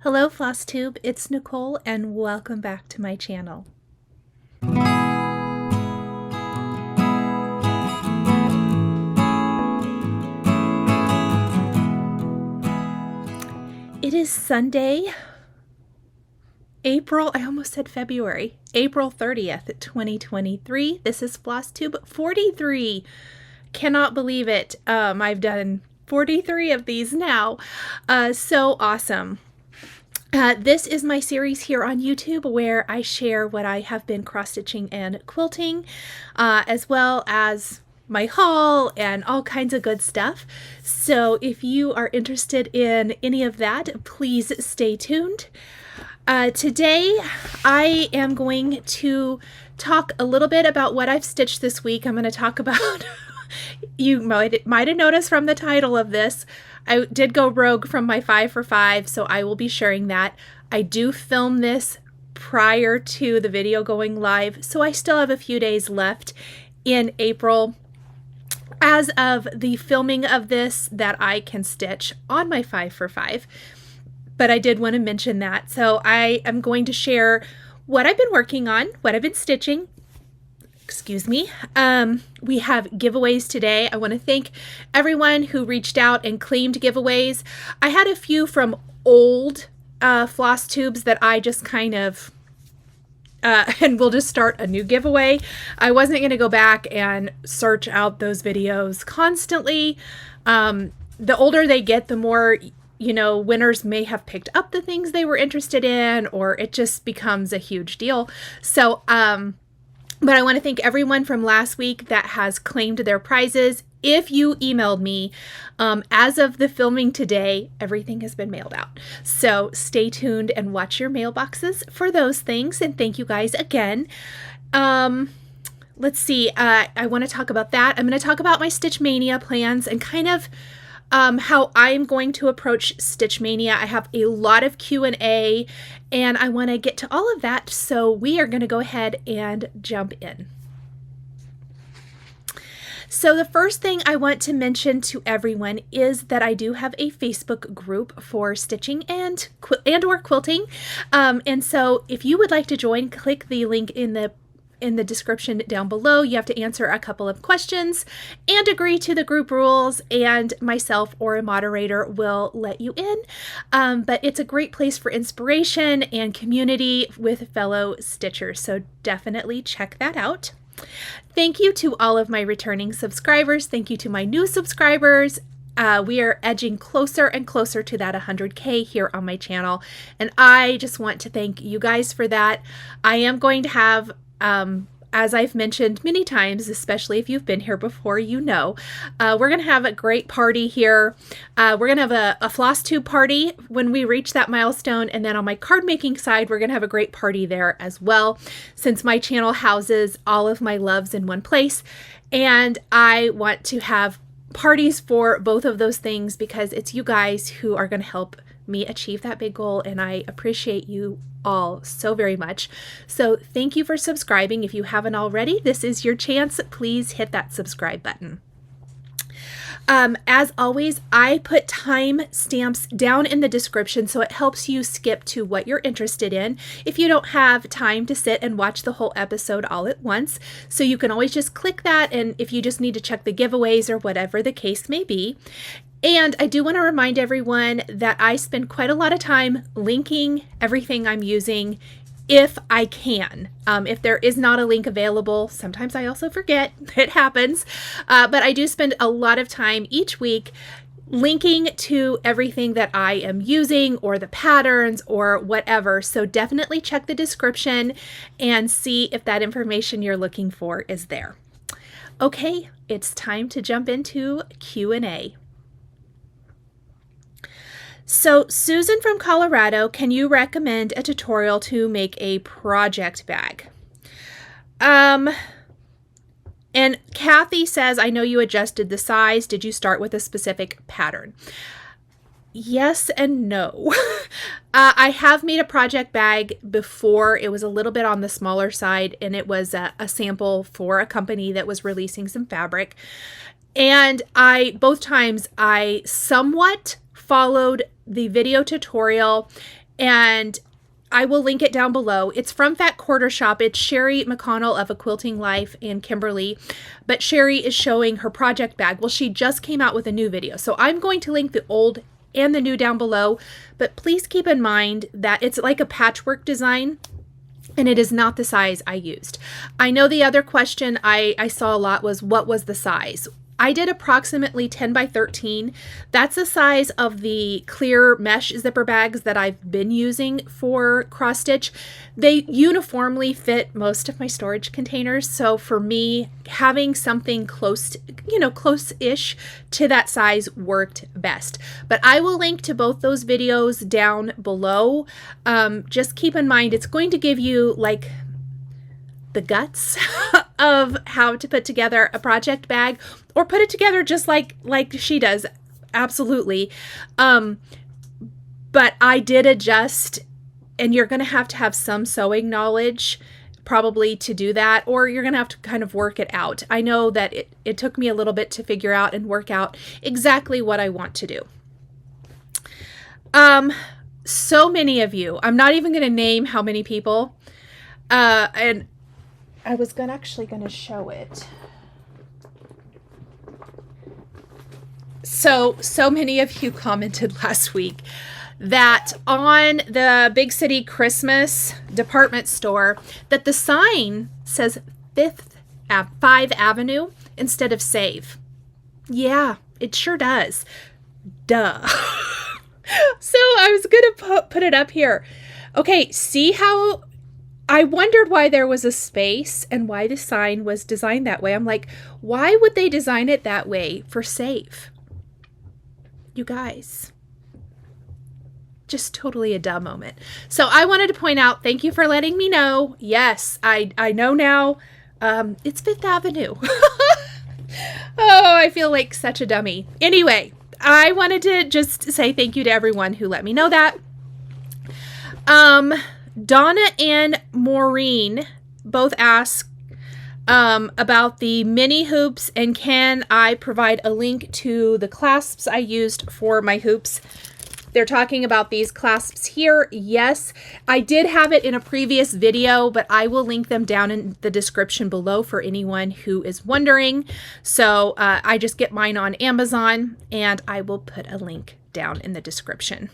Hello Flosstube, it's Nicole and welcome back to my channel. It is Sunday, I almost said February, April 30th, 2023. This is Flosstube 43. Cannot believe it. I've done 43 of these now. So awesome. This is my series here on YouTube where I share what I have been cross-stitching and quilting, as well as my haul and all kinds of good stuff. So if you are interested in any of that, please stay tuned. Today I am going to talk a little bit about what I've stitched this week. I'm going to talk about, you might have noticed from the title of this, I did go rogue from my 5 for 5, so I will be sharing that. I do film this prior to the video going live, so I still have a few days left in April as of the filming of this that I can stitch on my 5 for 5. But I did want to mention that. So I am going to share what I've been working on, what I've been stitching. Excuse me. We have giveaways today. I want to thank everyone who reached out and claimed giveaways. I had a few from old floss tubes that I just kind of, and we'll just start a new giveaway. I wasn't going to go back and search out those videos constantly. The older they get, the more, you know, winners may have picked up the things they were interested in, or it just becomes a huge deal. So, but I want to thank everyone from last week that has claimed their prizes. If you emailed me, as of the filming today, everything has been mailed out. So stay tuned and watch your mailboxes for those things. And thank you guys again. Let's see. I want to talk about that. I'm going to talk about my Stitch Mania plans and kind of how I'm going to approach Stitch Mania. I have a lot of Q&A and I want to get to all of that. So we are going to go ahead and jump in. So the first thing I want to mention to everyone is that I do have a Facebook group for stitching and or quilting. And so if you would like to join, click the link in the description down below. You have to answer a couple of questions and agree to the group rules, and myself or a moderator will let you in. But it's a great place for inspiration and community with fellow stitchers. So definitely check that out. Thank you to all of my returning subscribers. Thank you to my new subscribers. We are edging closer and closer to that 100K here on my channel. And I just want to thank you guys for that. I am going to have, as I've mentioned many times, especially if you've been here before, you know, we're going to have a great party here. We're going to have a floss tube party when we reach that milestone. And then on my card making side, we're going to have a great party there as well, since my channel houses all of my loves in one place. And I want to have parties for both of those things because it's you guys who are going to help me achieve that big goal, and I appreciate you all so very much. So thank you for subscribing. If you haven't already, this is your chance. Please hit that subscribe button. As always, I put time stamps down in the description so it helps you skip to what you're interested in if you don't have time to sit and watch the whole episode all at once. So you can always just click that, and if you just need to check the giveaways or whatever the case may be. And I do want to remind everyone that I spend quite a lot of time linking everything I'm using if I can. If there is not a link available, sometimes I also forget, it happens, but I do spend a lot of time each week linking to everything that I am using or the patterns or whatever. So definitely check the description and see if that information you're looking for is there. Okay, it's time to jump into Q&A. So Susan from Colorado, can you recommend a tutorial to make a project bag? And Kathy says, I know you adjusted the size. Did you start with a specific pattern? Yes and no. I have made a project bag before. It was a little bit on the smaller side, and it was a sample for a company that was releasing some fabric. And both times I somewhat followed the video tutorial And I will link it down below. It's from Fat Quarter Shop. It's Sherry McConnell of A Quilting Life and Kimberly. But Sherry is showing her project bag. Well, she just came out with a new video. So I'm going to link the old and the new down below. But please keep in mind that it's like a patchwork design, and it is not the size I used. I know the other question I saw a lot was, what was the size? I did approximately 10 by 13. That's the size of the clear mesh zipper bags that I've been using for cross stitch. They uniformly fit most of my storage containers. So for me, having something close, close-ish to that size worked best. But I will link to both those videos down below. Just keep in mind, it's going to give you like the guts of how to put together a project bag, or put it together just like she does. Absolutely. But I did adjust, and you're going to have some sewing knowledge probably to do that, or you're going to have to kind of work it out. I know that it took me a little bit to figure out and work out exactly what I want to do. So many of you, I'm not even going to name how many people, and I was actually going to show it. So many of you commented last week that on the Big City Christmas department store, that the sign says 5th Avenue instead of Save. Yeah, it sure does. Duh. So I was going to put it up here. Okay, see how I wondered why there was a space and why the sign was designed that way. I'm like, why would they design it that way for Save? You guys, just totally a dumb moment. So I wanted to point out, thank you for letting me know. Yes, I know now. It's 5th Avenue. Oh, I feel like such a dummy. Anyway, I wanted to just say thank you to everyone who let me know that. Donna and Maureen both asked about the mini hoops, and can I provide a link to the clasps I used for my hoops. They're talking about these clasps here. Yes, I did have it in a previous video, but I will link them down in the description below for anyone who is wondering. So I just get mine on Amazon, and I will put a link down in the description.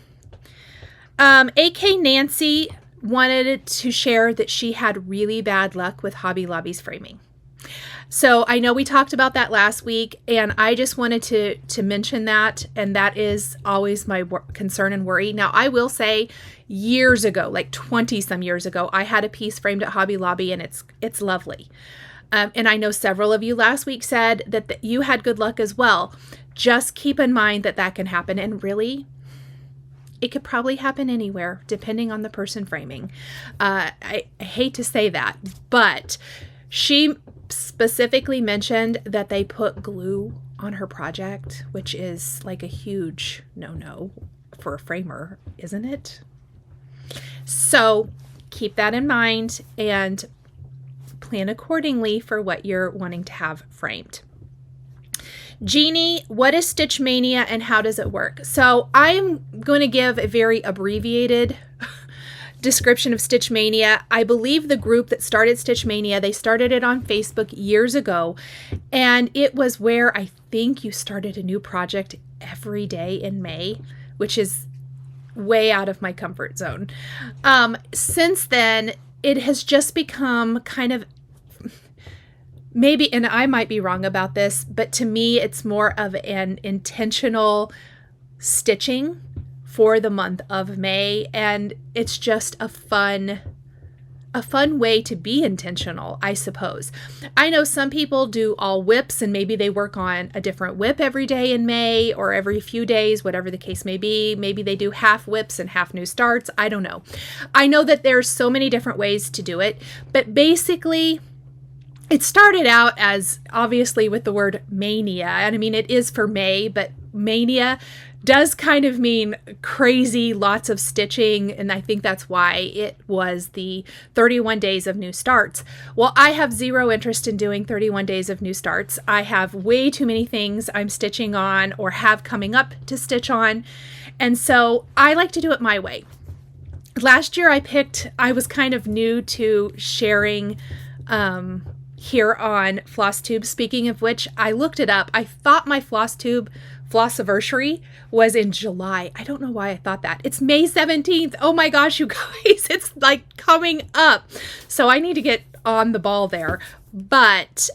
AK Nancy wanted to share that she had really bad luck with Hobby Lobby's framing. So I know we talked about that last week, and I just wanted to mention that, and that is always my concern and worry. Now, I will say years ago, like 20 some years ago, I had a piece framed at Hobby Lobby, and it's lovely. And I know several of you last week said that you had good luck as well. Just keep in mind that that can happen, and really, it could probably happen anywhere, depending on the person framing. I hate to say that, but she specifically mentioned that they put glue on her project, which is like a huge no-no for a framer, isn't it? So keep that in mind and plan accordingly for what you're wanting to have framed. Jeannie, what is Stitch Mania and how does it work? So I'm going to give a very abbreviated description of Stitch Mania. I believe the group that started Stitch Mania, they started it on Facebook years ago, and it was where I think you started a new project every day in May, which is way out of my comfort zone. Since then, it has just become kind of maybe, and I might be wrong about this, but to me, it's more of an intentional stitching for the month of May, and it's just a fun way to be intentional, I suppose. I know some people do all whips, and maybe they work on a different whip every day in May or every few days, whatever the case may be. Maybe they do half whips and half new starts. I don't know. I know that there's so many different ways to do it, but basically it started out as obviously with the word mania, and I mean it is for May, but mania does kind of mean crazy, lots of stitching, and I think that's why it was the 31 days of new starts. Well, I have zero interest in doing 31 days of new starts. I have way too many things I'm stitching on or have coming up to stitch on, and so I like to do it my way. last year I was kind of new to sharing here on Flosstube. Speaking of which, I looked it up. I thought my Flosstube Flossiversary was in July. I don't know why I thought that. It's May 17th. Oh my gosh, you guys, it's like coming up. So I need to get on the ball there. But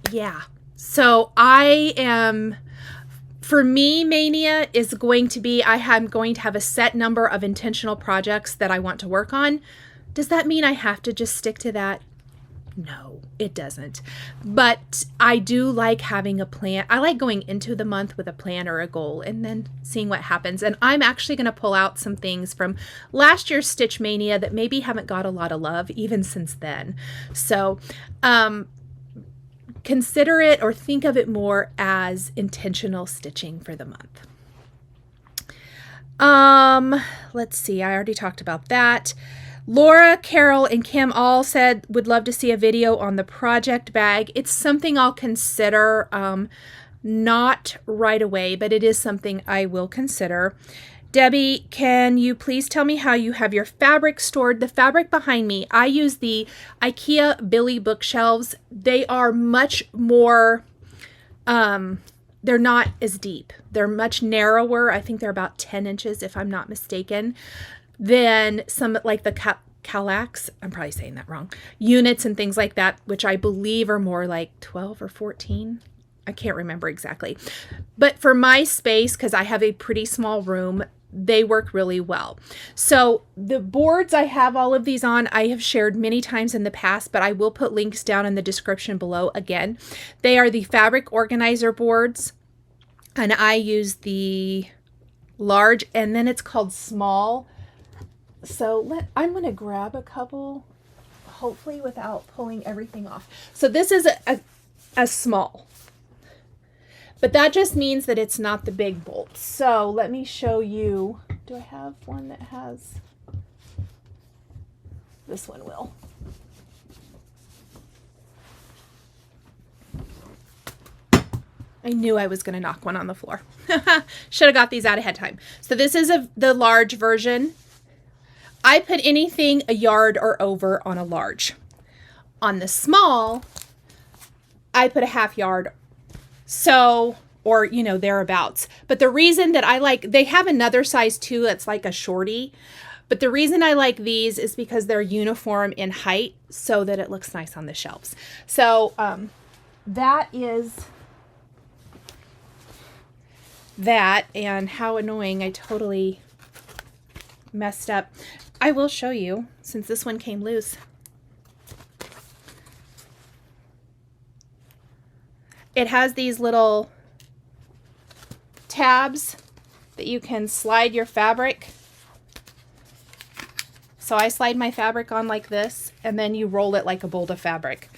yeah. So for me, Mania is going to be, I'm going to have a set number of intentional projects that I want to work on. Does that mean I have to just stick to that? No, it doesn't. But I do like having a plan. I like going into the month with a plan or a goal and then seeing what happens. And I'm actually going to pull out some things from last year's Stitch Mania that maybe haven't got a lot of love even since then. So, consider it or think of it more as intentional stitching for the month. Let's see. I already talked about that. Laura, Carol, and Kim all said would love to see a video on the project bag. It's something I'll consider, not right away, but it is something I will consider. Debbie, can you please tell me how you have your fabric stored? The fabric behind me, I use the Ikea Billy bookshelves. They are much more, they're not as deep. They're much narrower. I think they're about 10 inches, if I'm not mistaken, than some like the Calax, I'm probably saying that wrong, units and things like that, which I believe are more like 12 or 14. I can't remember exactly. But for my space, because I have a pretty small room, they work really well. So the boards I have all of these on, I have shared many times in the past, but I will put links down in the description below again. They are the fabric organizer boards, and I use the large, and then it's called small. So I'm going to grab a couple, hopefully without pulling everything off. So this is a small, but that just means that it's not the big bolt. So let me show you. Do I have one that has? This one will. I knew I was going to knock one on the floor. Should have got these out ahead of time. So this is the large version. I put anything a yard or over on a large. On the small, I put a half yard. So, or, thereabouts. But the reason that I like, they have another size too, that's like a shorty. But the reason I like these is because they're uniform in height so that it looks nice on the shelves. So, that is that. And how annoying, I totally messed up. I will show you, since this one came loose. It has these little tabs that you can slide your fabric. So I slide my fabric on like this, and then you roll it like a bolt of fabric.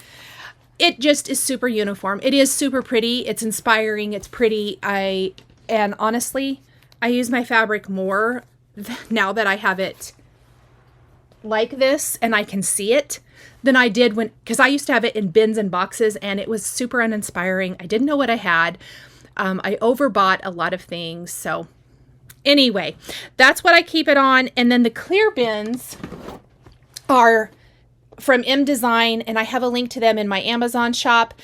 It just is super uniform. It is super pretty. It's inspiring. It's pretty. And honestly, I use my fabric more now that I have it like this and I can see it than I did because I used to have it in bins and boxes and it was super uninspiring. I didn't know what I had. I overbought a lot of things. So anyway, that's what I keep it on. And then the clear bins are from M Design, and I have a link to them in my Amazon shop,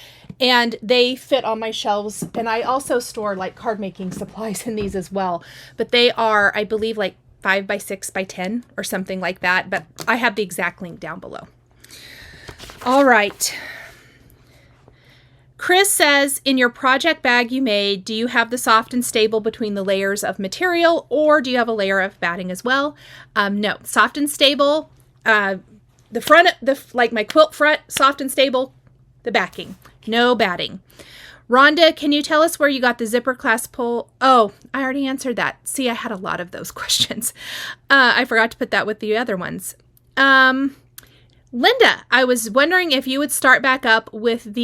and they fit on my shelves. And I also store like card making supplies in these as well, but they are, I believe, like 5 by 6 by 10 or something like that, but I have the exact link down below. All right. Chris says, in your project bag you made, do you have the soft and stable between the layers of material, or do you have a layer of batting as well? No, soft and stable. The front, like my quilt front, soft and stable. The backing, no batting. Rhonda, can you tell us where you got the zipper clasp pull? Oh, I already answered that. See, I had a lot of those questions. I forgot to put that with the other ones. Linda, I was wondering if you would start back up with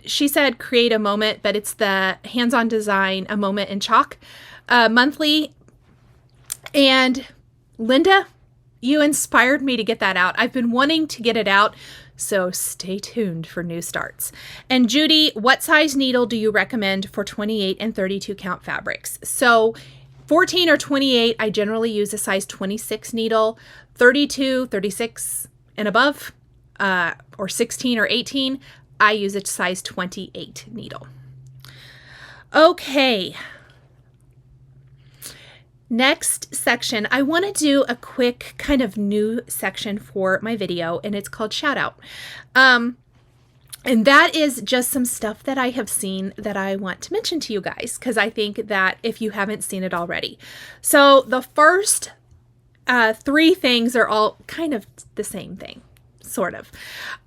she said create a moment, but it's the hands-on design, a moment in chalk, monthly. And Linda, you inspired me to get that out. I've been wanting to get it out. So stay tuned for new starts. And Judy, what size needle do you recommend for 28 and 32 count fabrics? So 14 or 28, I generally use a size 26 needle. 32, 36 and above, or 16 or 18, I use a size 28 needle. Okay. Next section, I want to do a quick kind of new section for my video, and it's called Shout Out. And that is just some stuff that I have seen that I want to mention to you guys, because I think that if you haven't seen it already. So the first 3 things are all kind of the same thing, sort of.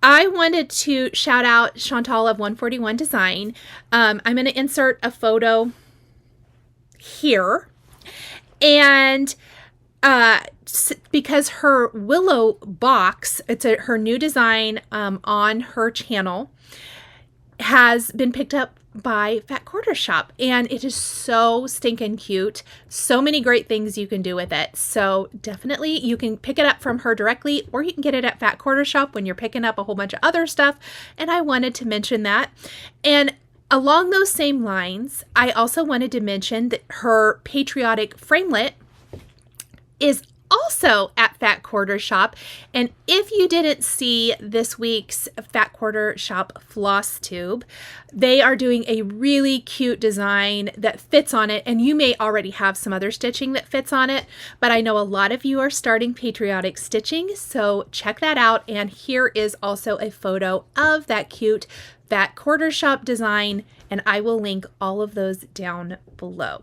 I wanted to shout out Chantal of 141 Design. I'm going to insert a photo here. And because her willow box, it's her new design on her channel, has been picked up by Fat Quarter Shop, and it is so stinking cute. So many great things you can do with it. So definitely you can pick it up from her directly, or you can get it at Fat Quarter Shop when you're picking up a whole bunch of other stuff. And I wanted to mention that. And along those same lines, I also wanted to mention that her patriotic framelit is also at Fat Quarter Shop. And if you didn't see this week's Fat Quarter Shop Flosstube, they are doing a really cute design that fits on it. And you may already have some other stitching that fits on it, but I know a lot of you are starting patriotic stitching, so check that out. And here is also a photo of that cute Fat Quarter Shop design, and I will link all of those down below.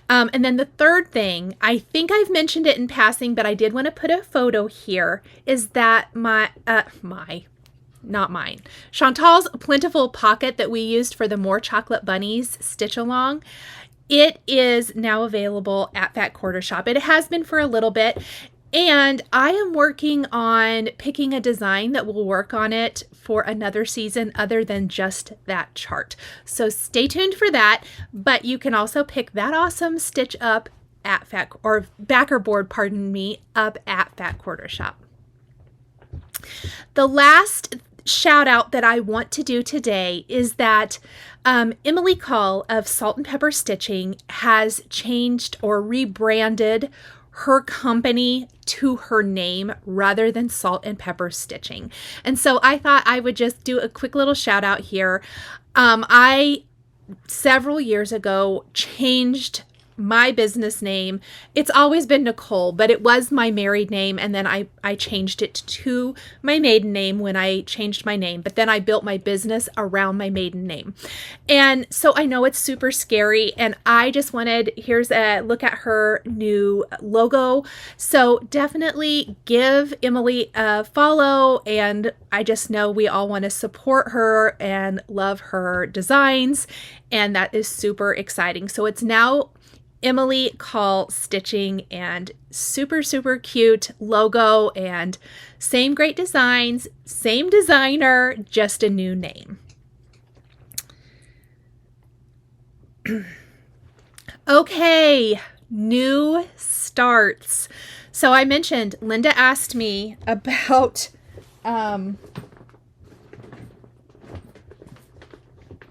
And then the third thing, I think I've mentioned it in passing, but I did want to put a photo here, is that not mine, Chantal's Plentiful Pocket that we used for the More Chocolate Bunnies stitch along, it is now available at Fat Quarter Shop. It has been for a little bit. And I am working on picking a design that will work on it for another season other than just that chart. So stay tuned for that, but you can also pick that awesome stitch up at backer board, up at Fat Quarter Shop. The last shout out that I want to do today is that Emily Call of Salt and Pepper Stitching has changed or rebranded her company to her name rather than Salt and Pepper Stitching. And so I thought I would just do a quick little shout out here. I several years ago changed my business name. It's always been Nicole, but it was my married name, and then I changed it to my maiden name when I changed my name, but then I built my business around my maiden name. And so I know it's super scary, and I just wanted, here's a look at her new logo. So definitely give Emily a follow, and I just know we all want to support her and love her designs, and that is super exciting. So it's now Emily Call Stitching, and super, super cute logo, and same great designs, same designer, just a new name. Okay, new starts. So I mentioned Linda asked me about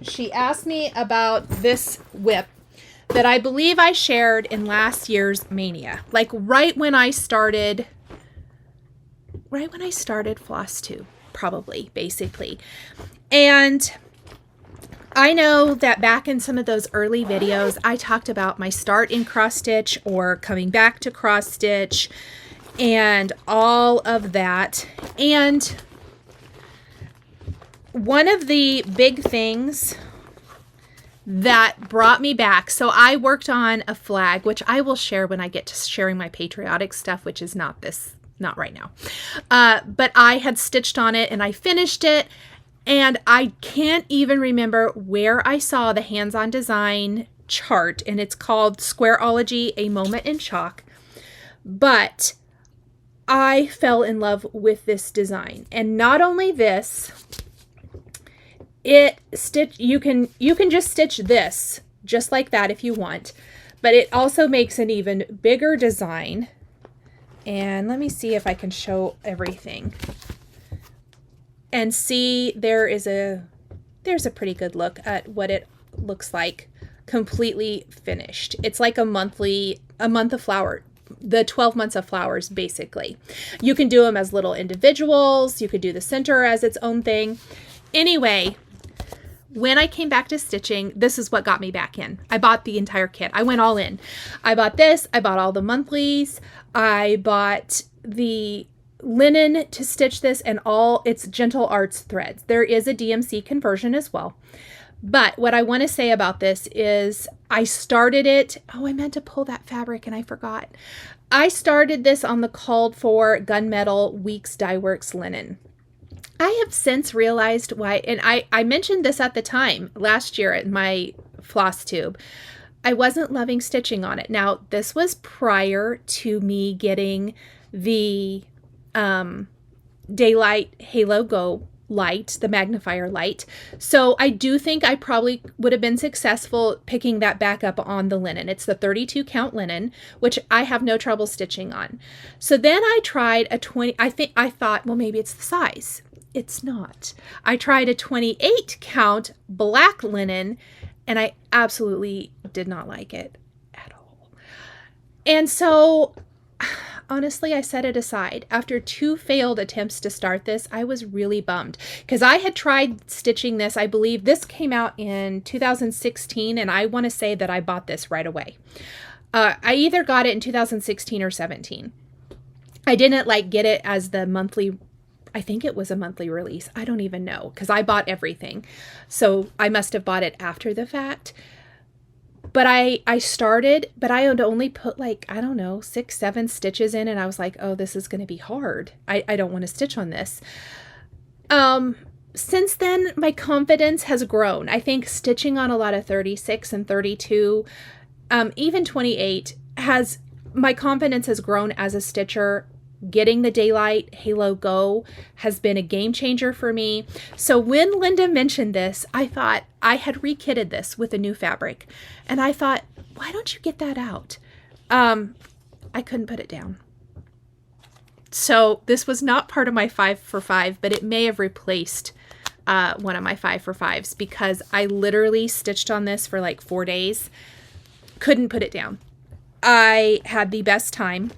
she asked me about this whip that I believe I shared in last year's MAYNIA, like right when I started Flosstube, probably, basically. And I know that back in some of those early videos, I talked about my start in cross stitch or coming back to cross stitch and all of that. And one of the big things that brought me back, so I worked on a flag, which I will share when I get to sharing my patriotic stuff, which is not right now. But I had stitched on it and I finished it, and I can't even remember where I saw the hands-on design chart, and it's called Squareology, A Moment in Chalk. But I fell in love with this design, and not only this, you can just stitch this just like that if you want, but it also makes an even bigger design. And let me see if I can show everything. And see, there's a pretty good look at what it looks like completely finished. It's like a month of flower, the 12 months of flowers, basically. You can do them as little individuals. You could do the center as its own thing. Anyway, when I came back to stitching, this is what got me back in. I bought the entire kit. I went all in. I bought this. I bought all the monthlies. I bought the linen to stitch this and all its Gentle Arts threads. There is a DMC conversion as well. But what I want to say about this is I started it. Oh, I meant to pull that fabric and I forgot. I started this on the called for Gunmetal Weeks Dye Works linen. I have since realized why, and I mentioned this at the time last year at my Flosstube. I wasn't loving stitching on it. Now, this was prior to me getting the Daylight Halo Go light, the magnifier light. So I do think I probably would have been successful picking that back up on the linen. It's the 32 count linen, which I have no trouble stitching on. So then I tried a 20, I thought, well, maybe it's the size. It's not. I tried a 28 count black linen and I absolutely did not like it at all. And so honestly, I set it aside. After 2 failed attempts to start this, I was really bummed because I had tried stitching this. I believe this came out in 2016 and I want to say that I bought this right away. I either got it in 2016 or 17. I didn't get it as the monthly, I think it was a monthly release. I don't even know because I bought everything. So I must have bought it after the fact. But I started, but I had only put I don't know, 6, 7 stitches in. And I was like, oh, this is going to be hard. I don't want to stitch on this. Since then, my confidence has grown. I think stitching on a lot of 36 and 32, even 28 my confidence has grown as a stitcher. Getting the Daylight Halo Go has been a game changer for me. So when Linda mentioned this, I thought I had rekitted this with a new fabric. And I thought, why don't you get that out? I couldn't put it down. So this was not part of my 5 for 5, but it may have replaced one of my 5 for 5s because I literally stitched on this for 4 days. Couldn't put it down. I had the best time.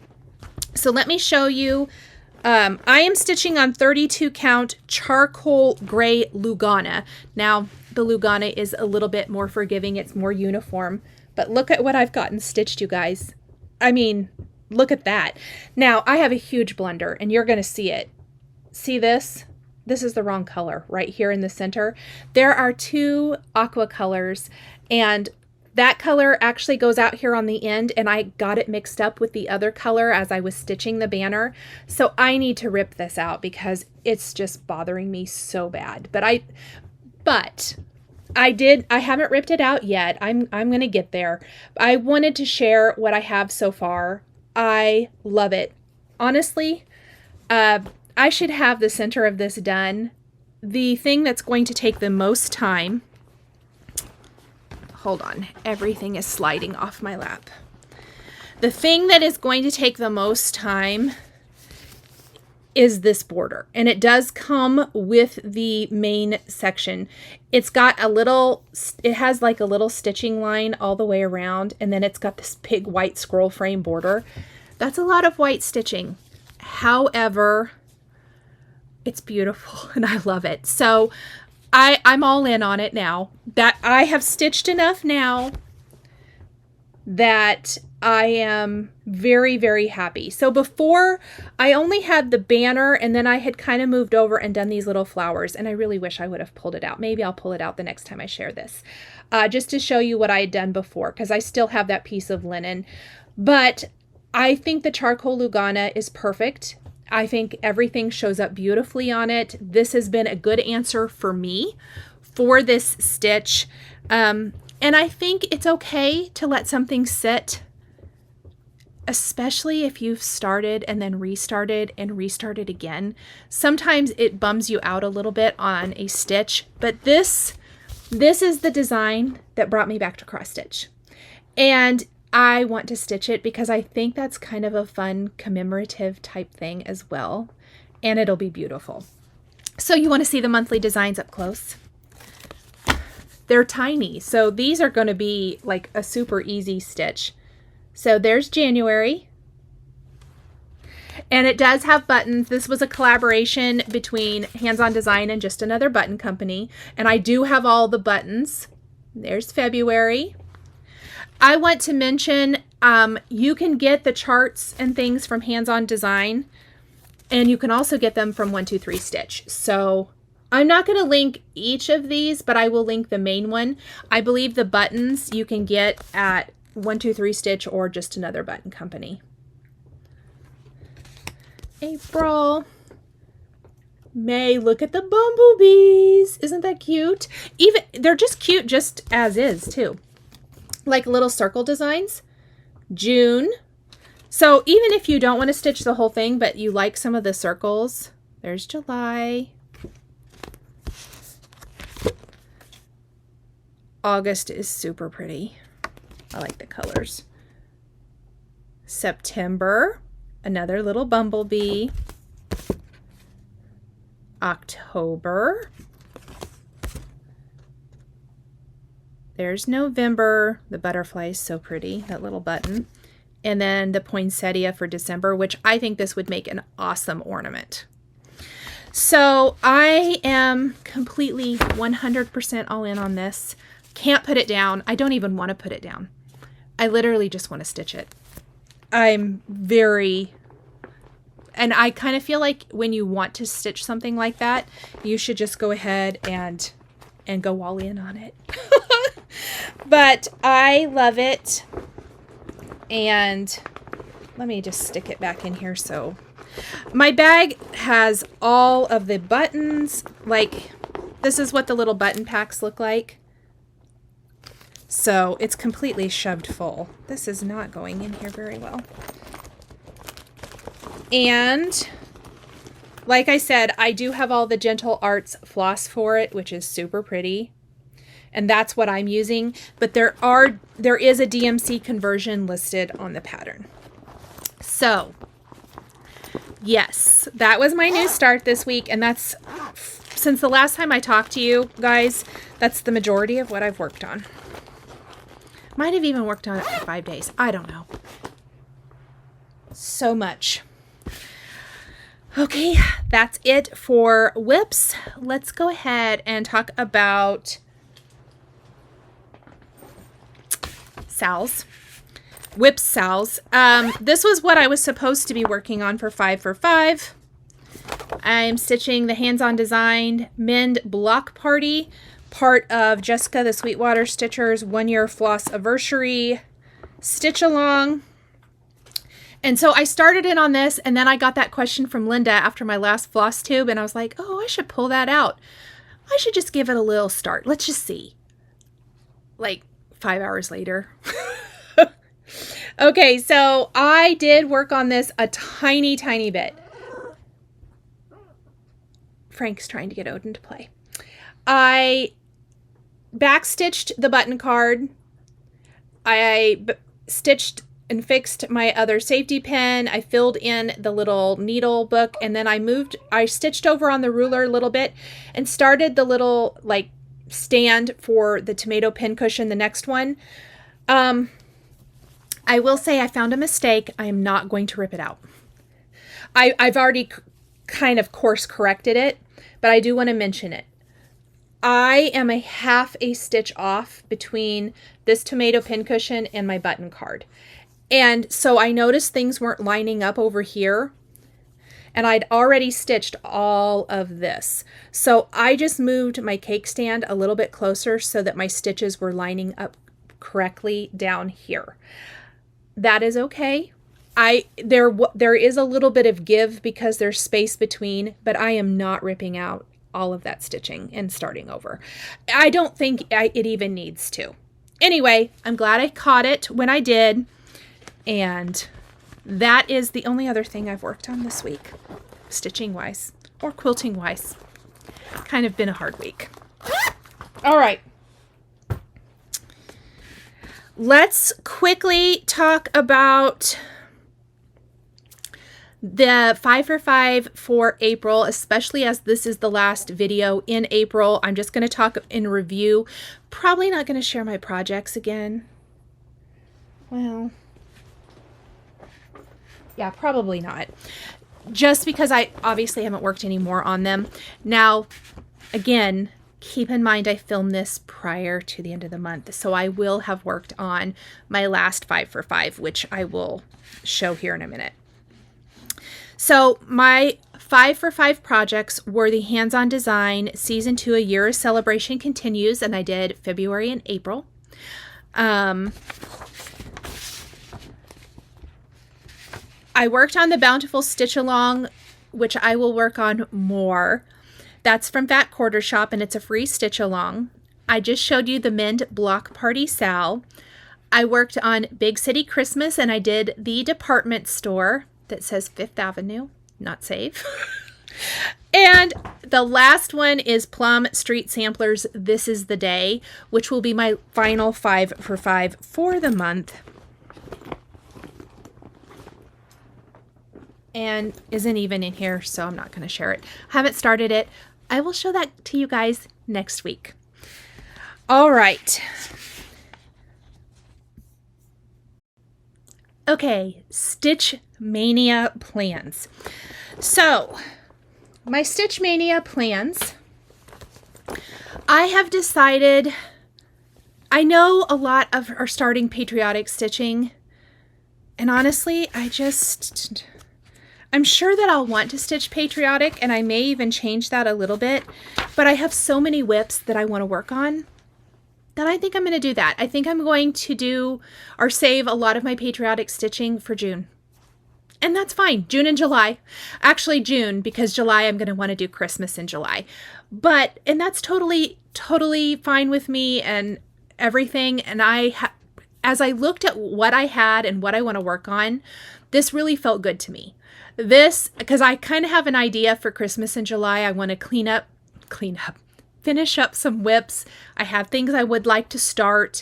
So let me show you. I am stitching on 32 count charcoal gray Lugana. Now, the Lugana is a little bit more forgiving. It's more uniform. But look at what I've gotten stitched, you guys. I mean, look at that. Now, I have a huge blunder, and you're going to see it. See this? This is the wrong color right here in the center. There are 2 aqua colors, and that color actually goes out here on the end, and I got it mixed up with the other color as I was stitching the banner. So I need to rip this out because it's just bothering me so bad. But I haven't ripped it out yet. I'm going to get there. I wanted to share what I have so far. I love it. Honestly, I should have the center of this done. The thing that's going to take the most time, hold on, everything is sliding off my lap. The thing that is going to take the most time is this border. And it does come with the main section. It's got it has a little stitching line all the way around. And then it's got this big white scroll frame border. That's a lot of white stitching. However, it's beautiful and I love it. So I'm all in on it now. That I have stitched enough now that I am very, very happy. So before, I only had the banner and then I had kind of moved over and done these little flowers, and I really wish I would have pulled it out. Maybe I'll pull it out the next time I share this, just to show you what I had done before, because I still have that piece of linen. But I think the charcoal Lugana is perfect. I think everything shows up beautifully on it. This has been a good answer for me for this stitch. And I think it's okay to let something sit, especially if you've started and then restarted and restarted again. Sometimes it bums you out a little bit on a stitch, but this is the design that brought me back to cross stitch. And I want to stitch it because I think that's kind of a fun commemorative type thing as well. And it'll be beautiful. So you want to see the monthly designs up close? they're tiny. So these are going to be like a super easy stitch. So there's January. And it does have buttons. This was a collaboration between Hands On Design and Just Another Button Company. And I do have all the buttons. There's February. I want to mention you can get the charts and things from Hands On Design. And you can also get them from 123 Stitch. So I'm not going to link each of these, but I will link the main one. I believe the buttons you can get at 123 Stitch or Just Another Button Company. April. May, look at the bumblebees. Isn't that cute? Even they're just cute just as is too. Like little circle designs. June. So even if you don't want to stitch the whole thing, but you like some of the circles, there's July. August is super pretty. I like the colors. September. Another little bumblebee. October. There's November. The butterfly is so pretty, that little button. And then the poinsettia for December, which I think this would make an awesome ornament. So I am completely 100% all in on this. Can't put it down. I don't even want to put it down. I literally just want to stitch it. I'm very, and I kind of feel like when you want to stitch something like that, you should just go ahead and go all in on it. But I love it. And let me just stick it back in here. So my bag has all of the buttons. Like, this is what the little button packs look like. So it's completely shoved full. This is not going in here very well. And like I said, I do have all the Gentle Arts floss for it, which is super pretty. And that's what I'm using. But there is a DMC conversion listed on the pattern. So yes, that was my new start this week. And that's, since the last time I talked to you guys, that's the majority of what I've worked on. Might have even worked on it for 5 days. I don't know. So much. Okay, that's it for whips. Let's go ahead and talk about Sal's. Whip Sal's. This was what I was supposed to be working on for 5 for 5. I'm stitching the Hands On Design Mend Block Party, part of Jessica the Sweetwater Stitcher's 1-year floss anniversary stitch along. And so I started in on this, and then I got that question from Linda after my last Flosstube, and I was like, oh, I should pull that out. I should just give it a little start. Let's just see. Like 5 hours later. Okay, so I did work on this a tiny, tiny bit. Frank's trying to get Odin to play. I backstitched the button card. I stitched and fixed my other safety pin. I filled in the little needle book, and then I stitched over on the ruler a little bit and started the little like stand for the tomato pin cushion, the next one. I will say I found a mistake. I am not going to rip it out. I've already kind of course corrected it, but I do want to mention it. I am a half a stitch off between this tomato pin cushion and my button card. And so I noticed things weren't lining up over here, and I'd already stitched all of this. So I just moved my cake stand a little bit closer so that my stitches were lining up correctly down here. That is okay. There is a little bit of give because there's space between, but I am not ripping out all of that stitching and starting over. I don't think it even needs to. Anyway, I'm glad I caught it when I did. And that is the only other thing I've worked on this week, stitching wise or quilting wise. Kind of been a hard week. All right. Let's quickly talk about The 5 for 5 for April, especially as this is the last video in April, I'm just going to talk in review. Probably not going to share my projects again. Well, yeah, probably not. Just because I obviously haven't worked any more on them. Now, again, keep in mind I filmed this prior to the end of the month, so I will have worked on my last 5 for 5, which I will show here in a minute. So my 5 for 5 projects were the hands-on design, season 2, A Year of Celebration Continues, and I did February and April. I worked on the Bountiful Stitch Along, which I will work on more. That's from Fat Quarter Shop, and it's a free stitch along. I just showed you the Mend Block Party Sal. I worked on Big City Christmas, and I did the department store that says 5th Avenue, not safe. And the last one is Plum Street Samplers, This Is the Day, which will be my final 5 for 5 for the month. And isn't even in here, so I'm not going to share it. Haven't started it. I will show that to you guys next week. All right. Okay, Stitch Mania plans. So, my Stitch Mania plans, I have decided, I know a lot of are starting patriotic stitching, and honestly, I'm sure that I'll want to stitch patriotic, and I may even change that a little bit, but I have so many whips that I want to work on that I think I'm going to do that. I think I'm going to do or save a lot of my patriotic stitching for June. And that's fine. June and July. Actually June, because July I'm going to want to do Christmas in July. And that's totally fine with me and everything. And as I looked at what I had and what I want to work on, this really felt good to me. Because I kind of have an idea for Christmas in July. I want to finish up some whips. I have things I would like to start.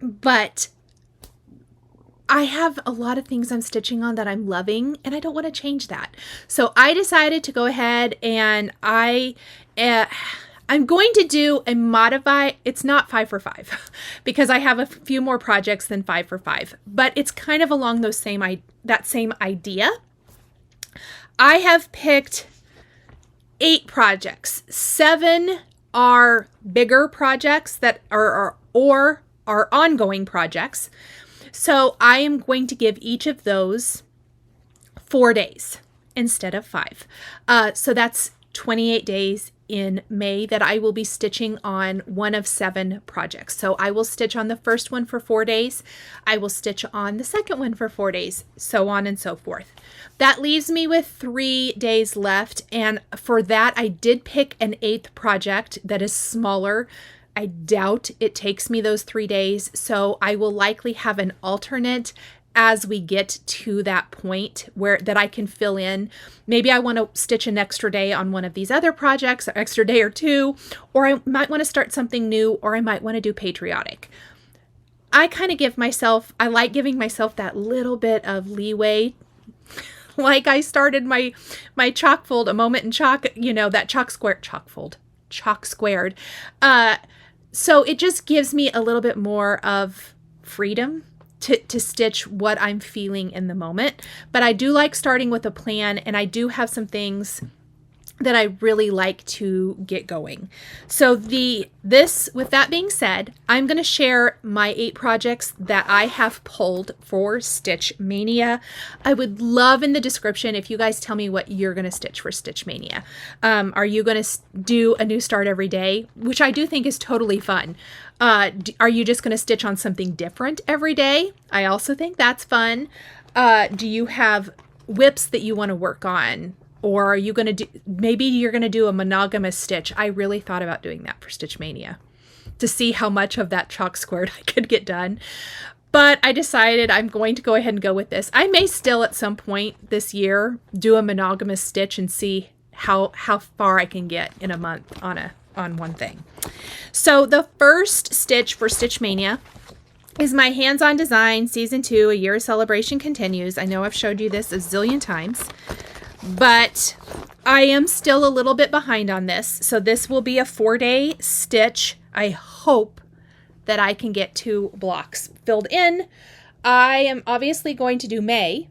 But I have a lot of things I'm stitching on that I'm loving, and I don't want to change that. So I decided to go ahead and I'm going to do a modify. It's not 5 for 5 because I have a few more projects than 5 for 5, but it's kind of along that same idea. I have picked 8 projects. 7 are bigger projects that are ongoing projects. So I am going to give each of those 4 days instead of 5. So that's 28 days in May that I will be stitching on one of 7 projects. So I will stitch on the first one for 4 days. I will stitch on the second one for 4 days, so on and so forth. That leaves me with 3 days left. And for that, I did pick an 8th project that is smaller. I doubt it takes me those 3 days. So I will likely have an alternate as we get to that point that I can fill in. Maybe I want to stitch an extra day on one of these other projects, an extra day or 2, or I might want to start something new, or I might want to do patriotic. I kind of I like giving myself that little bit of leeway. Like I started my chalk fold, A Moment in Chalk, that chalk squared. So it just gives me a little bit more of freedom to stitch what I'm feeling in the moment. But I do like starting with a plan, and I do have some things that I really like to get going. So with that being said, I'm going to share my 8 projects that I have pulled for Stitch Mania. I would love in the description if you guys tell me what you're going to stitch for Stitch Mania. Are you going to do a new start every day, which I do think is totally fun? Are you just going to stitch on something different every day? I also think that's fun. Do you have whips that you want to work on? Or are you going to maybe you're going to do a monogamous stitch. I really thought about doing that for Stitch Mania to see how much of that chalk squared I could get done. But I decided I'm going to go ahead and go with this. I may still at some point this year do a monogamous stitch and see how far I can get in a month on one thing. So the first stitch for Stitch Mania is my Hands-On Design Season 2, A Year of Celebration Continues. I know I've showed you this a zillion times, but I am still a little bit behind on this. So this will be a 4-day stitch. I hope that I can get 2 blocks filled in. I am obviously going to do May,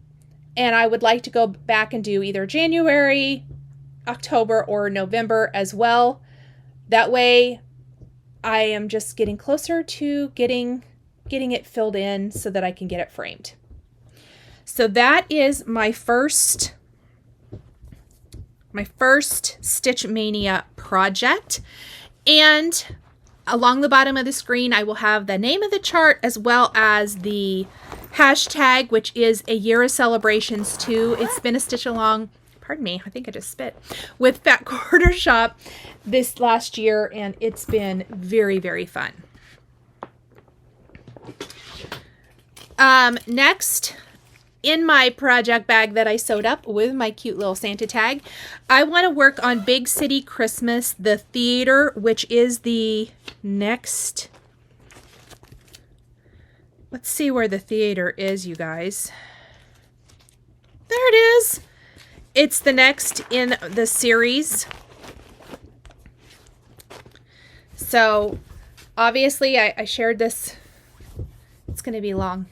and I would like to go back and do either January, October, or November as well. That way I am just getting closer to getting it filled in so that I can get it framed. So that is my first Stitch Mania project. And along the bottom of the screen, I will have the name of the chart as well as the hashtag, which is A Year of Celebrations 2. It's been a stitch along, pardon me, I think I just spit, with Fat Quarter Shop this last year, and it's been very, very fun. Next, in my project bag that I sewed up with my cute little Santa tag, I want to work on Big City Christmas, the theater, which is the next. Let's see where the theater is, you guys. There it is. It's the next in the series. So obviously I shared this. It's going to be long.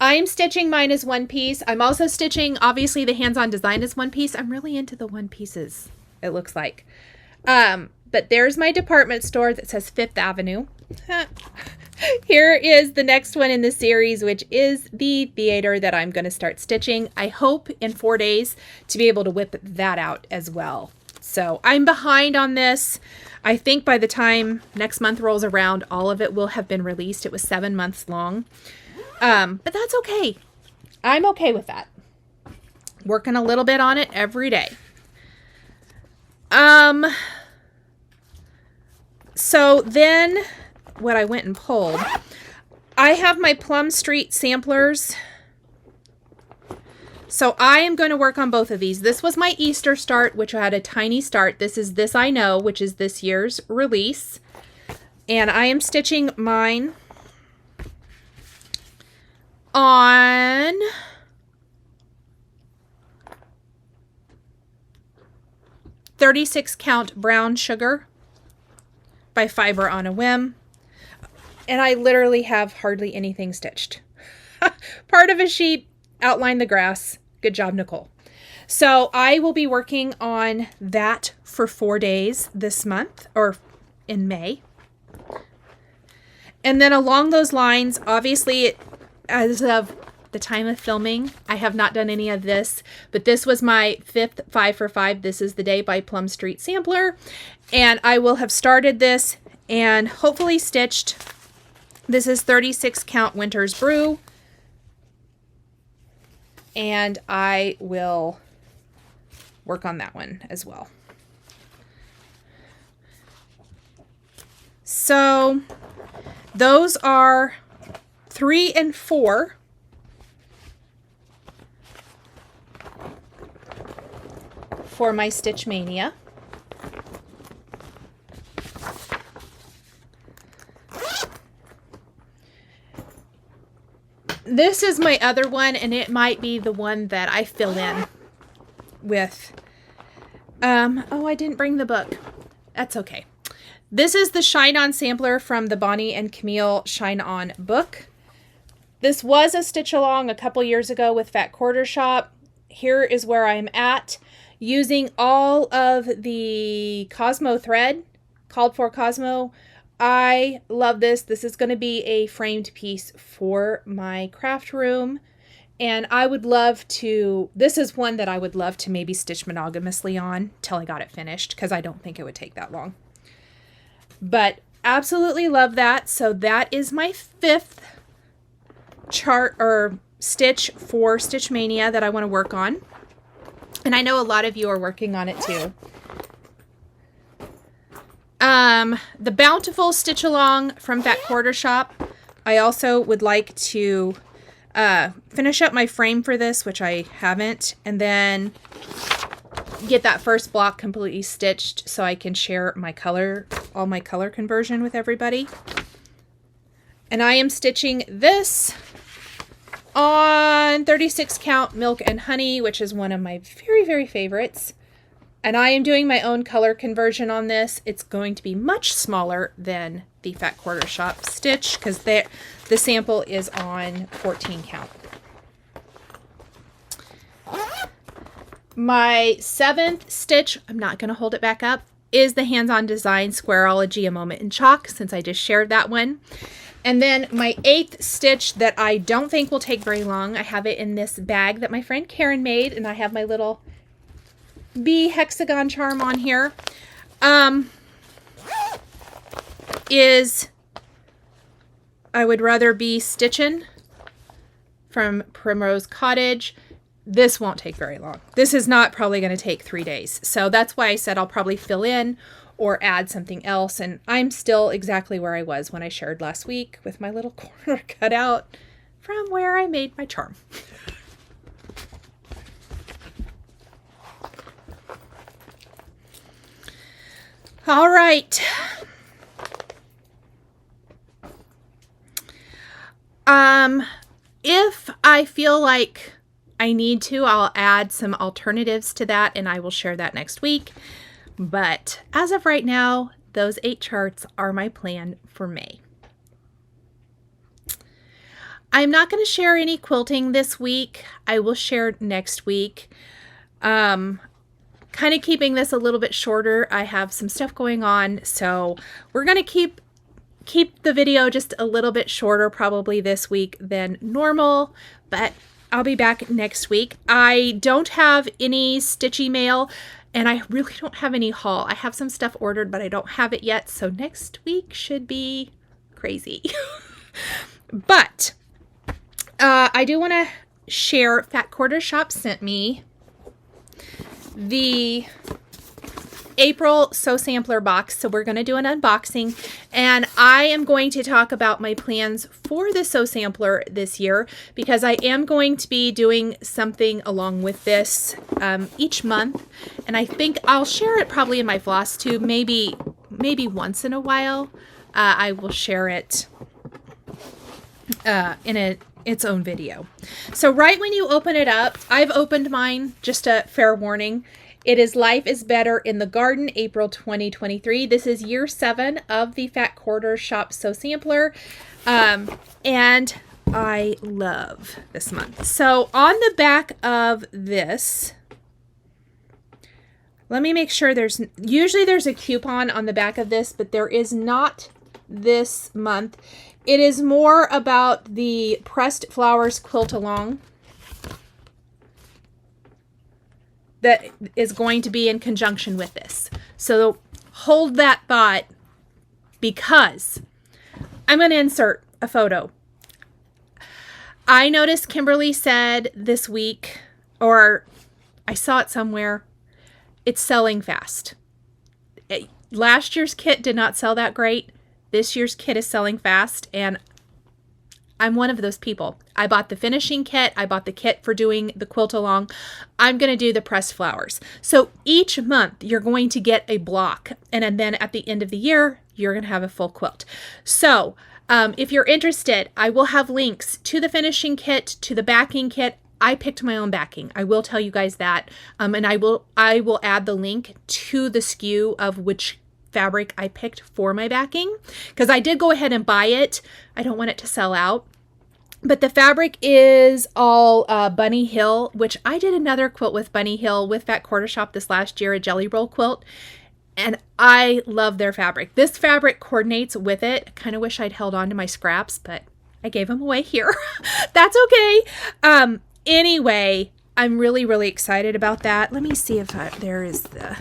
I'm stitching mine as one piece. I'm also stitching, obviously, the Hands-On Design as one piece. I'm really into the one pieces, it looks like. But there's my department store that says 5th Avenue. Here is the next one in the series, which is the theater that I'm going to start stitching. I hope in 4 days to be able to whip that out as well. So I'm behind on this. I think by the time next month rolls around, all of it will have been released. It was 7 months long. But that's okay. I'm okay with that. Working a little bit on it every day. So then what I went and pulled, I have my Plum Street samplers. So I am going to work on both of these. This was my Easter start, which had a tiny start. This is This I Know, which is this year's release. And I am stitching mine on .36 count brown sugar by Fiber on a Whim. And I literally have hardly anything stitched. Part of a sheet, outline the grass. Good job, Nicole. So I will be working on that for 4 days this month, or in May. And then along those lines, obviously, as of the time of filming, I have not done any of this, but this was my 5th 5 for 5. This is the Day by Plum Street sampler, and I will have started this and hopefully stitched. This is 36 count Winter's Brew, and I will work on that one as well. So those are 3 and 4 for my Stitch Mania. This is my other one, and it might be the one that I fill in with. Oh, I didn't bring the book. That's okay. This is the Shine On sampler from the Bonnie and Camille Shine On book. This was a stitch along a couple years ago with Fat Quarter Shop. Here is where I'm at, using all of the Cosmo thread, called for Cosmo. I love this. This is going to be a framed piece for my craft room. And I would love to, this is one that I would love to maybe stitch monogamously on till I got it finished, because I don't think it would take that long. But absolutely love that. So that is my 5th chart or stitch for Stitch Mania that I want to work on. And I know a lot of you are working on it too. The Bountiful Stitch Along from Fat Quarter Shop. I also would like to finish up my frame for this, which I haven't, and then get that first block completely stitched so I can share my color, all my color conversion with everybody. And I am stitching this on 36 count Milk and Honey, which is one of my very, very favorites. And I am doing my own color conversion on this. It's going to be much smaller than the Fat Quarter Shop stitch because the sample is on 14 count. My 7th stitch, I'm not going to hold it back up, is the Hands-On Design Squareology A Moment in Chalk, since I just shared that one. And then my 8th stitch that I don't think will take very long, I have it in this bag that my friend Karen made, and I have my little bee hexagon charm on here, is I Would Rather Be Stitchin' from Primrose Cottage. This won't take very long. This is not probably going to take 3 days. So that's why I said I'll probably fill in or add something else. And I'm still exactly where I was when I shared last week with my little corner cut out from where I made my charm. All right. If I feel like I need to, I'll add some alternatives to that, and I will share that next week. But as of right now, those 8 charts are my plan for May. I'm not going to share any quilting this week. I will share next week. Kind of keeping this a little bit shorter. I have some stuff going on, so we're going to keep the video just a little bit shorter probably this week than normal, but I'll be back next week. I don't have any stitchy mail, and I really don't have any haul. I have some stuff ordered, but I don't have it yet, so next week should be crazy. But I do want to share, Fat Quarter Shop sent me the April Sew Sampler box, so we're going to do an unboxing, and I am going to talk about my plans for the Sew Sampler this year, because I am going to be doing something along with this each month, and I think I'll share it probably in my Flosstube, maybe once in a while. I will share it in its own video. So right when you open it up, I've opened mine, just a fair warning. It is Life is Better in the Garden, April 2023. This is year 7 of the Fat Quarter Shop Sew Sampler. And I love this month. So on the back of this, let me make sure usually there's a coupon on the back of this, but there is not this month. It is more about the Pressed Flowers Quilt Along that is going to be in conjunction with this. So hold that thought, because I'm going to insert a photo. I noticed Kimberly said this week, or I saw it somewhere, it's selling fast. Last year's kit did not sell that great. This year's kit is selling fast, and I'm one of those people. I bought the finishing kit. I bought the kit for doing the quilt along. I'm going to do the pressed flowers. So each month you're going to get a block, and then at the end of the year, you're going to have a full quilt. So if you're interested, I will have links to the finishing kit, to the backing kit. I picked my own backing. I will tell you guys that. And I will add the link to the SKU of which fabric I picked for my backing, because I did go ahead and buy it. I don't want it to sell out. But the fabric is all Bunny Hill, which I did another quilt with Bunny Hill with Fat Quarter Shop this last year, a jelly roll quilt. And I love their fabric. This fabric coordinates with it. I kind of wish I'd held on to my scraps, but I gave them away here. That's okay. Anyway, I'm really, really excited about that. Let me see if there is the...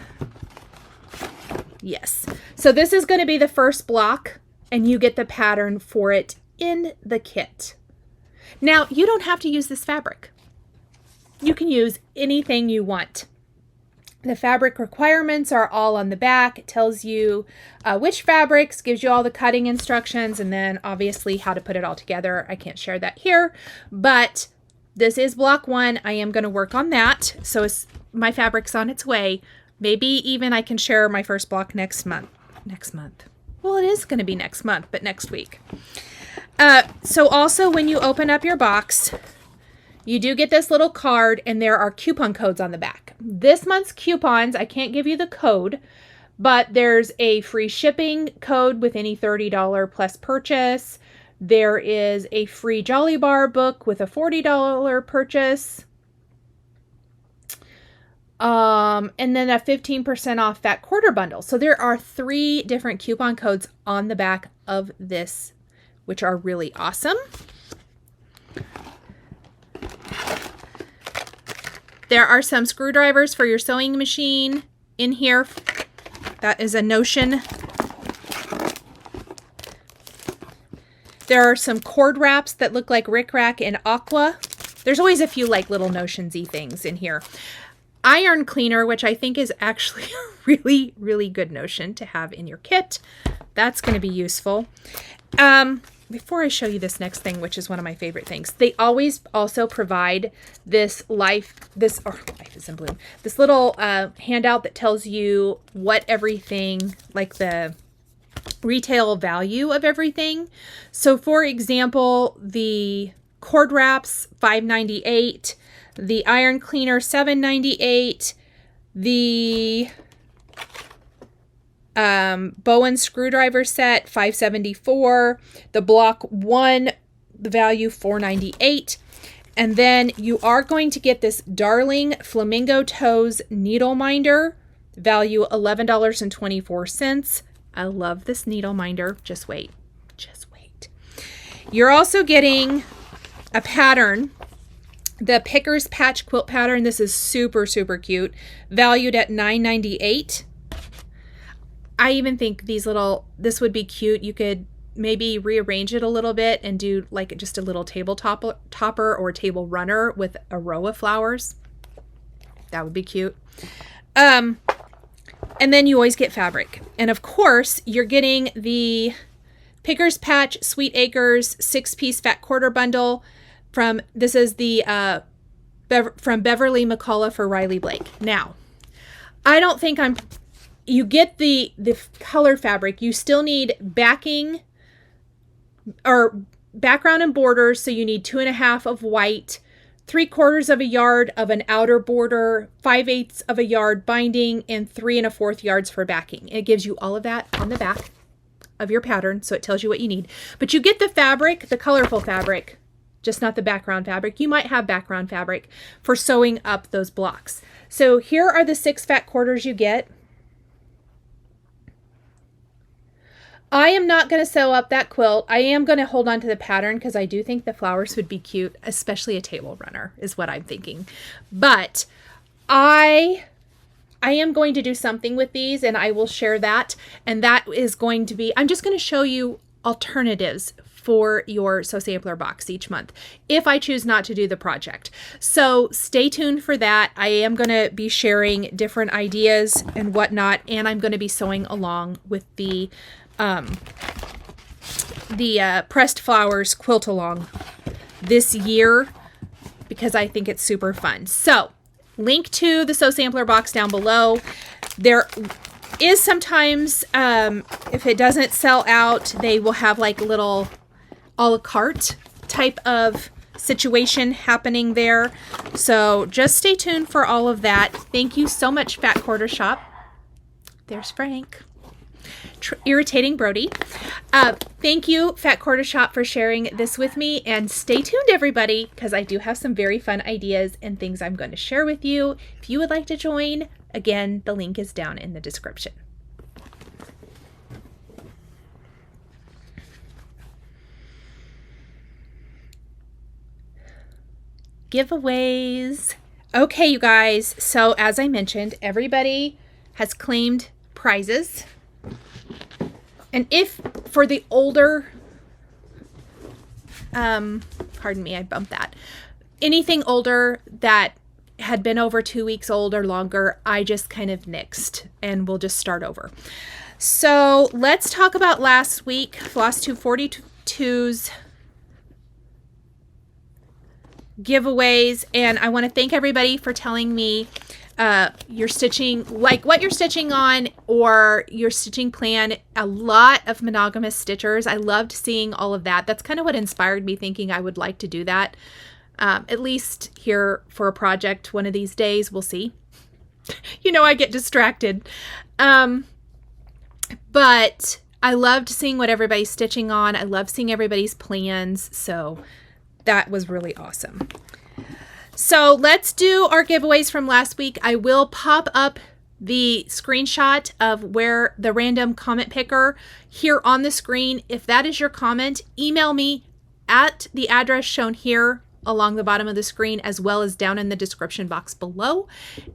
Yes. So this is going to be the first block, and you get the pattern for it in the kit. Now, you don't have to use this fabric. You can use anything you want. The fabric requirements are all on the back. It tells you which fabrics, gives you all the cutting instructions, and then obviously how to put it all together. I can't share that here, but this is block 1. I am going to work on that. So my fabric's on its way. Maybe even I can share my first block next month. Well, it is going to be next month, but next week. So also when you open up your box, you do get this little card and there are coupon codes on the back. This month's coupons, I can't give you the code, but there's a free shipping code with any $30 plus purchase. There is a free Jolly Bar book with a $40 purchase. And then a 15% off that quarter bundle. So there are 3 different coupon codes on the back of this, which are really awesome. There are some screwdrivers for your sewing machine in here. That is a notion. There are some cord wraps that look like Rick Rack and Aqua. There's always a few like little notionsy things in here. Iron cleaner, which I think is actually a really, really good notion to have in your kit. That's going to be useful. Before I show you this next thing, which is one of my favorite things, they always also provide this Life is in Bloom, this little handout that tells you what everything, like the retail value of everything. So for example, the cord wraps, $5.98, the iron cleaner, $7.98, the Bowen screwdriver set, $5.74, the block 1, the value $4.98, and then you are going to get this Darling Flamingo Toes needle minder, value $11.24. I love this needle minder. Just wait. You're also getting a pattern, the Pickers Patch Quilt pattern. This is super, super cute, valued at $9.98. I even think this would be cute. You could maybe rearrange it a little bit and do like just a little table topper or table runner with a row of flowers. That would be cute. And then you always get fabric. And of course, you're getting the Pickers Patch Sweet Acres 6-piece fat quarter bundle this is the from Beverly McCullough for Riley Blake. Now, I don't think you get the color fabric. You still need backing or background and borders. So you need 2.5 of white, 3/4 of a yard of an outer border, 5/8 of a yard binding, and 3 1/4 yards for backing. It gives you all of that on the back of your pattern. So it tells you what you need, but you get the fabric, the colorful fabric, just not the background fabric. You might have background fabric for sewing up those blocks. So here are the 6 fat quarters you get. I am not going to sew up that quilt. I am going to hold on to the pattern because I do think the flowers would be cute, especially a table runner is what I'm thinking. But I am going to do something with these and I will share that. And that is going to be, I'm just going to show you alternatives for your Sew Sampler box each month if I choose not to do the project. So stay tuned for that. I am going to be sharing different ideas and whatnot, and I'm going to be sewing along with the Pressed Flowers quilt along this year because I think it's super fun. So link to the Sew Sampler box down below. There is sometimes, if it doesn't sell out, they will have like little a la carte type of situation happening there. So just stay tuned for all of that. Thank you so much, Fat Quarter Shop. There's Frank. Irritating Brody. Thank you, Fat Quarter Shop, for sharing this with me, and stay tuned, everybody, because I do have some very fun ideas and things I'm going to share with you. If you would like to join, again, the link is down in the description. Giveaways. Okay, you guys, so as I mentioned, everybody has claimed prizes. And if for the older, pardon me, I bumped that. Anything older that had been over 2 weeks old or longer, I just kind of nixed and we'll just start over. So let's talk about last week, Flosstube 42's giveaways. And I want to thank everybody for telling me your stitching, like what you're stitching on or your stitching plan. A lot of monogamous stitchers. I loved seeing all of that. That's kind of what inspired me thinking I would like to do that. At least here for a project one of these days. We'll see. You know, I get distracted. But I loved seeing what everybody's stitching on. I love seeing everybody's plans. So that was really awesome. So let's do our giveaways from last week. I will pop up the screenshot of where the random comment picker here on the screen. If that is your comment, email me at the address shown here along the bottom of the screen, as well as down in the description box below.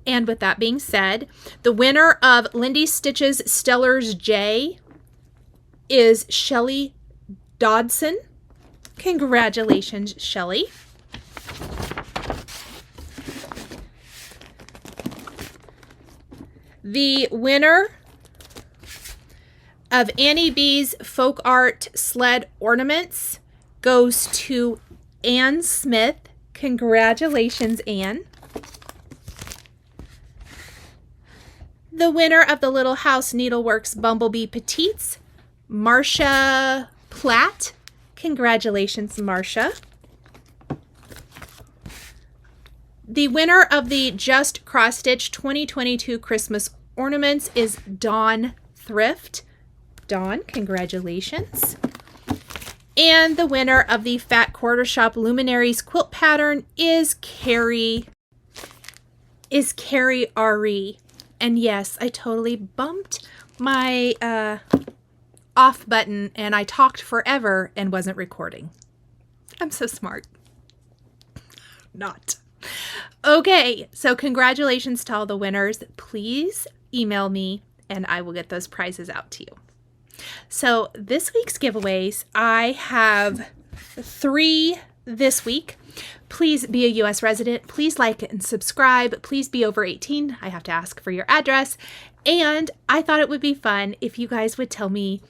And with that being said, the winner of Lindy Stitches Stellar's J is Shelly Dodson. Congratulations, Shelly. The winner of Annie B's Folk Art Sled Ornaments goes to Ann Smith. Congratulations, Ann. The winner of the Little House Needleworks Bumblebee Petites, Marcia Platt. Congratulations, Marcia. The winner of the Just Cross Stitch 2022 Christmas Ornaments is Dawn Thrift. Dawn, congratulations. And the winner of the Fat Quarter Shop Luminaries quilt pattern is Carrie R.E. And yes, I totally bumped my off button and I talked forever and wasn't recording. I'm so smart. Not. Okay, so congratulations to all the winners. Please email me and I will get those prizes out to you. So this week's giveaways, I have 3 this week. Please be a U.S. resident. Please like and subscribe. Please be over 18. I have to ask for your address. And I thought it would be fun if you guys would tell me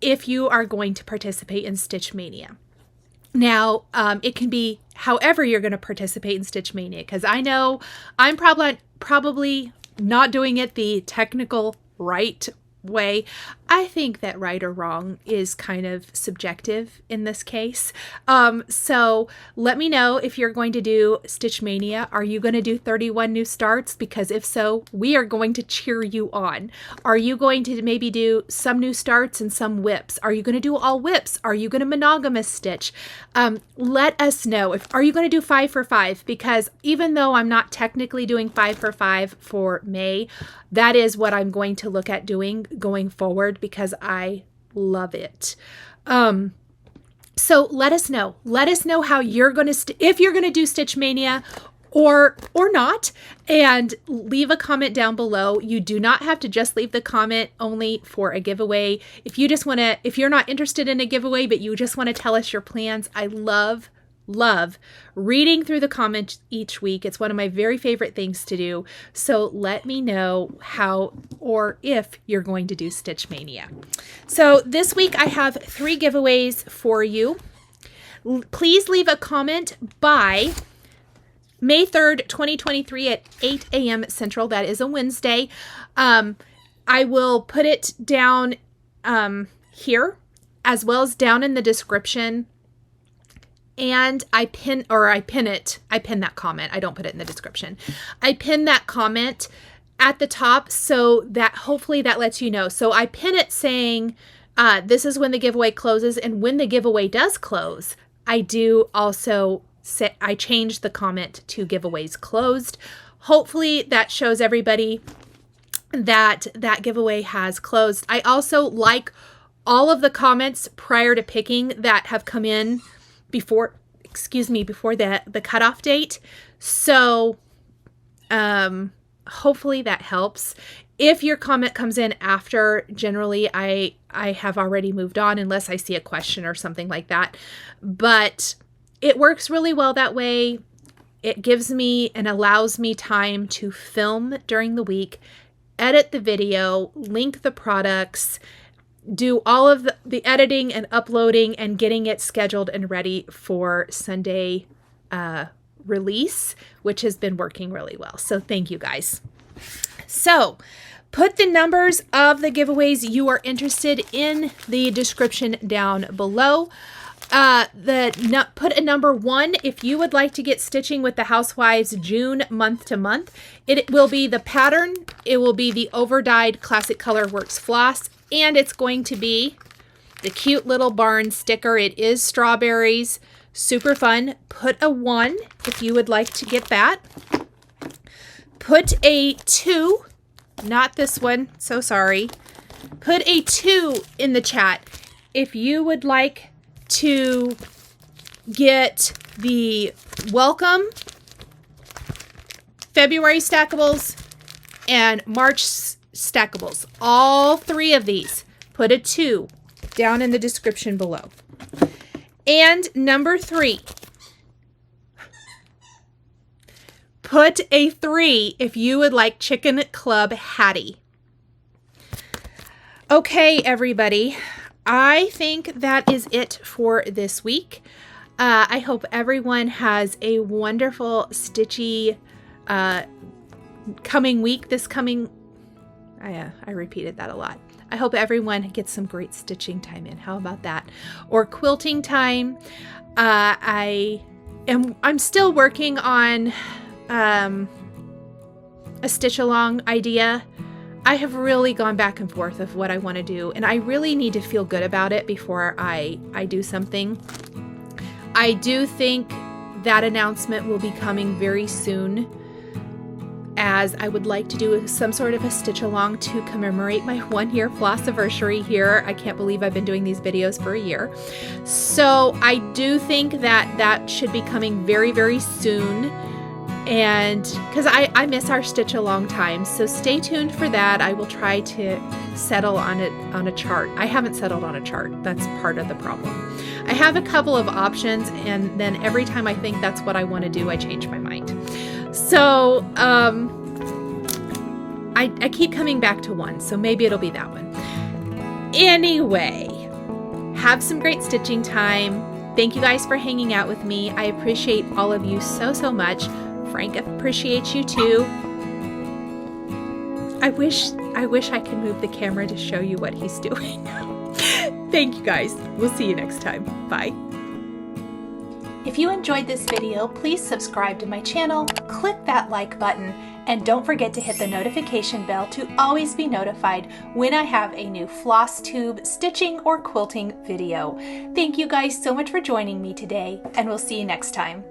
if you are going to participate in Stitch Mania. Now, it can be however you're going to participate in Stitch Mania, because I know I'm probably not doing it the technical right way. I think that right or wrong is kind of subjective in this case. So let me know if you're going to do Stitch Mania. Are you going to do 31 new starts? Because if so, we are going to cheer you on. Are you going to maybe do some new starts and some whips? Are you going to do all whips? Are you going to monogamous stitch? Let us know. Are you going to do 5 for 5? Because even though I'm not technically doing 5 for 5 for May, that is what I'm going to look at doing going forward because I love it. So let us know. Let us know how you're going to, if you're going to do Stitch Mania or not, and leave a comment down below. You do not have to just leave the comment only for a giveaway. If you just want to, if you're not interested in a giveaway, but you just want to tell us your plans, I love reading through the comments each week. It's one of my very favorite things to do. So let me know how or if you're going to do Stitch Mania. So this week I have 3 giveaways for you. Please leave a comment by May 3rd, 2023 at 8 a.m. Central. That is a Wednesday. I will put it down here as well as down in the description. And I pin that comment. I don't put it in the description. I pin that comment at the top so that hopefully that lets you know. So I pin it saying, this is when the giveaway closes. And when the giveaway does close, I do also say, I change the comment to giveaways closed. Hopefully that shows everybody that that giveaway has closed. I also like all of the comments prior to picking that have come in before the cutoff date. So hopefully that helps. If your comment comes in after, generally I have already moved on unless I see a question or something like that. But it works really well that way. It gives me and allows me time to film during the week, edit the video, link the products, do all of the editing and uploading and getting it scheduled and ready for Sunday release, which has been working really well. So thank you guys. So put the numbers of the giveaways you are interested in the description down below. Put a number 1 if you would like to get stitching with the Housewives June month to month. It will be the pattern. It will be the Overdyed Classic Color Works floss, and it's going to be the cute little barn sticker. It is strawberries, super fun. Put a 1 if you would like to get that. Put a 2, not this one, so sorry. Put a 2 in the chat if you would like to get the welcome February stackables and March stackables. All 3 of these. Put a 2 down in the description below. And number 3. Put a 3 if you would like Chicken Club Hattie. Okay, everybody. I think that is it for this week. I hope everyone has a wonderful stitchy coming week. I repeated that a lot. I hope everyone gets some great stitching time in. How about that? Or quilting time. I'm still working on a stitch along idea. I have really gone back and forth of what I want to do, and I really need to feel good about it before I do something. I do think that announcement will be coming very soon, as I would like to do some sort of a stitch along to commemorate my 1-year flossiversary here. I can't believe I've been doing these videos for a year. So I do think that should be coming very, very soon. And because I miss our stitch along time, so stay tuned for that. I will try to settle on a chart. I haven't settled on a chart. That's part of the problem. I have a couple of options, and then every time I think that's what I want to do, I change my mind. So I keep coming back to one, so maybe it'll be that one. Anyway, have some great stitching time. Thank you guys for hanging out with me. I appreciate all of you so, so much. Frank appreciates you too. I wish I could move the camera to show you what he's doing. Thank you guys. We'll see you next time. Bye. If you enjoyed this video, please subscribe to my channel, click that like button, and don't forget to hit the notification bell to always be notified when I have a new Flosstube stitching or quilting video. Thank you guys so much for joining me today, and we'll see you next time.